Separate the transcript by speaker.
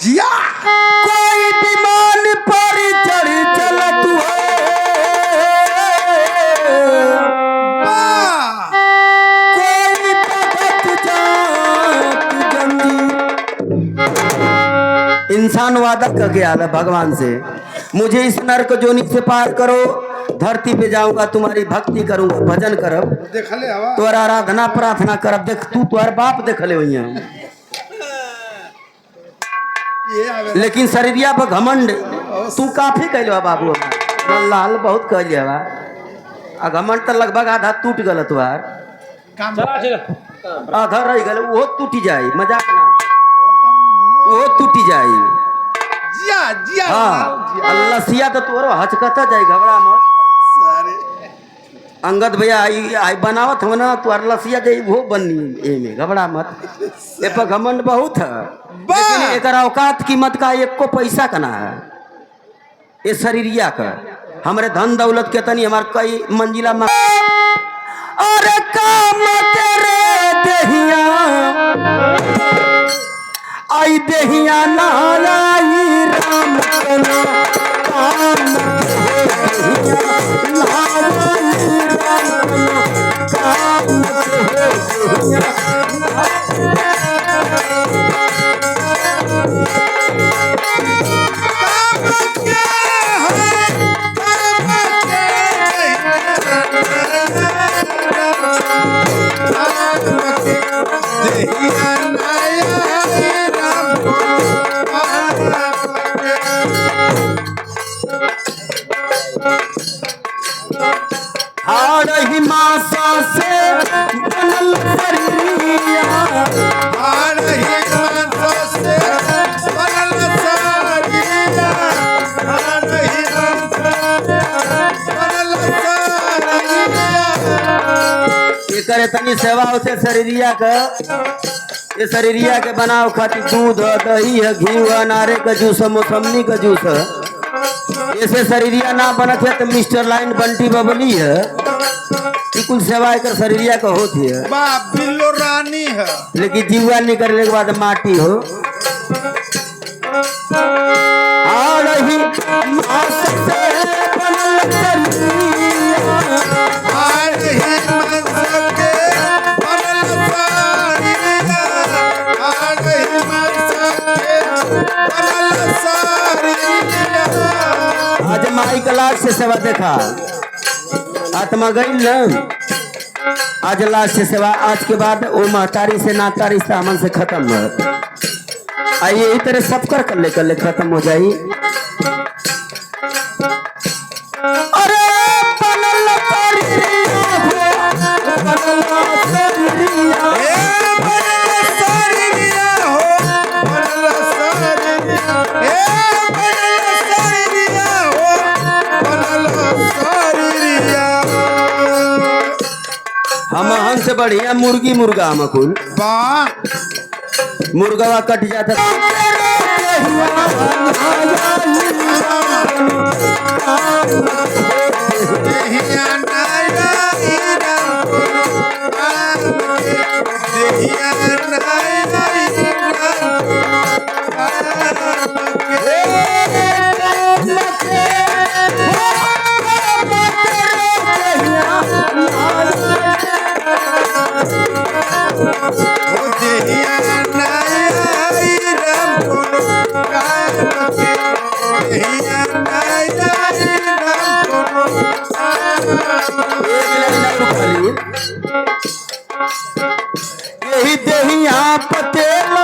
Speaker 1: जिया
Speaker 2: कोई विमान पर चढ़ चलत है कोई भगत जात जंजीर। इंसान वादा करके आया भगवान से, मुझे इस नरक जोनी से पार करो, धरती पे जाऊंगा, तुम्हारी भक्ति करूंगा, भजन करब,
Speaker 1: देख ले हवा
Speaker 2: तोरा आराधना प्रार्थना करब। देख तू तुम्हार बाप देख ले वही,
Speaker 1: ये आवे
Speaker 2: लेकिन शरीरिया पर घमंड तू काफी कैलवा बाबू। लाल बहुत कैलवा आ घमंड तो लगभग आधा टूट गल तुहार,
Speaker 1: काम
Speaker 2: आधा रह गल, वो टूटी जाई, मजाक ना, वो टूटी जाई।
Speaker 1: जिया जिया
Speaker 2: हाँ लसिया तो तोरो हचकता जाई, घबरा मत।
Speaker 1: सारे
Speaker 2: अंगद भैया आई आई बनावत हो ना, तोर लसिया जाई वो बनी एमे, घबरा मत। ए पर घमंड बहुत है, लेकिन एकर औकात कीमत का एको पैसा का ना है। ये शरीरिया का हमरे धन दौलत के तनी हमार कई मंजिला में अरे काम तेरे देहिया आई देहिया ना आई राम कना काम देहिया ना आई राम कना काम देहिया। हारही मासा से बनल शरीरिया करे तनी सेवा होते शरीरिया का। ये शरीरिया के बनाव खातिर दूध है, दही है, घी है, नारे का जूस है, मौसमी का जूस है। ऐसे शरीरिया ना बनत है तो मिस्टर लाइन बंटी बबली है, कुल सेवा कर शरीरिया का होती है।
Speaker 1: बिल्लो रानी है,
Speaker 2: लेकिन जीवा निकलने के बाद माटी हो आज माई कलाश से सेवा देखा, आत्मा गई न आज लाश से सेवा। आज के बाद वो महतारी से नातारी सामन से खत्म है। आइए यही तरह सब कर ले खत्म हो जाई। अरे बनल शरीरिया हो, बनल शरीरिया, हम हमसे बढ़िया मुर्गी मुर्गा हम कुल मुर्गवा कट जाता यही देहिया पतेल